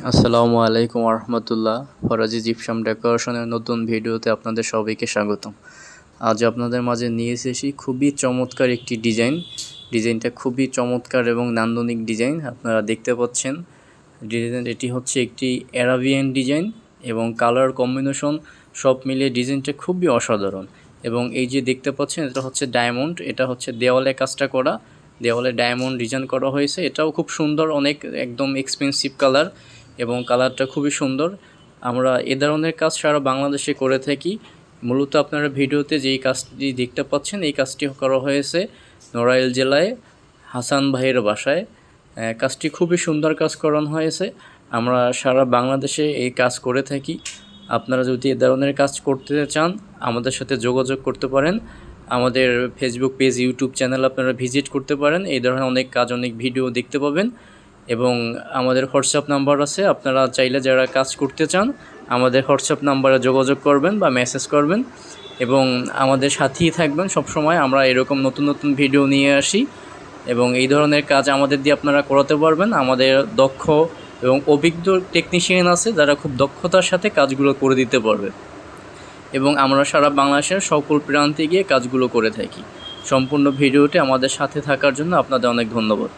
আসসালামু আলাইকুম রহমতুল্লাহ। ফরাজি জিপসাম ডেকোরেশনের নতুন ভিডিওতে আপনাদের সবাইকে স্বাগতম। আজ আপনাদের মাঝে নিয়ে এসেছি খুবই চমৎকার একটি ডিজাইনটা খুবই চমৎকার এবং নান্দনিক ডিজাইন। আপনারা দেখতে পাচ্ছেন এটি হচ্ছে একটি অ্যারাবিয়ান ডিজাইন এবং কালার কম্বিনেশন সব মিলিয়ে ডিজাইনটা খুবই অসাধারণ। এবং এই যে দেখতে পাচ্ছেন এটা হচ্ছে ডায়মন্ড, এটা হচ্ছে দেওয়ালে কাজটা করা, দেওয়ালে ডায়মন্ড ডিজাইন করা হয়েছে। এটাও খুব সুন্দর, অনেক একদম এক্সপেন্সিভ কালার এবং কালারটা খুবই সুন্দর। আমরা এ ধরনের কাজ সারা বাংলাদেশে করে থাকি। মূলত আপনারা ভিডিওতে যেই কাজটি দেখতে পাচ্ছেন এই কাজটি করা হয়েছে নড়াইল জেলায় হাসান ভাইয়ের বাসায়। কাজটি খুবই সুন্দর কাজ করানো হয়েছে। আমরা সারা বাংলাদেশে এই কাজ করে থাকি। আপনারা যদি এ ধরনের কাজ করতে চান আমাদের সাথে যোগাযোগ করতে পারেন। আমাদের ফেসবুক পেজ, ইউটিউব চ্যানেল আপনারা ভিজিট করতে পারেন। এই ধরনের অনেক কাজ, অনেক ভিডিও দেখতে পাবেন। এবং আমাদের হোয়াটসঅ্যাপ নাম্বার আছে, আপনারা চাইলে যারা কাজ করতে চান আমাদের হোয়াটসঅ্যাপ নাম্বারে যোগাযোগ করবেন বা মেসেজ করবেন এবং আমাদের সাথেই থাকবেন সব সময়। আমরা এরকম নতুন নতুন ভিডিও নিয়ে আসি এবং এই ধরনের কাজ আমাদের দিয়ে আপনারা করাতে পারবেন। আমাদের দক্ষ এবং অভিজ্ঞ টেকনিশিয়ান আছে যারা খুব দক্ষতার সাথে কাজগুলো করে দিতে পারবে এবং আমরা সারা বাংলাদেশের সকল প্রান্তে গিয়ে কাজগুলো করে থাকি। সম্পূর্ণ ভিডিওটি আমাদের সাথে থাকার জন্য আপনাদের অনেক ধন্যবাদ।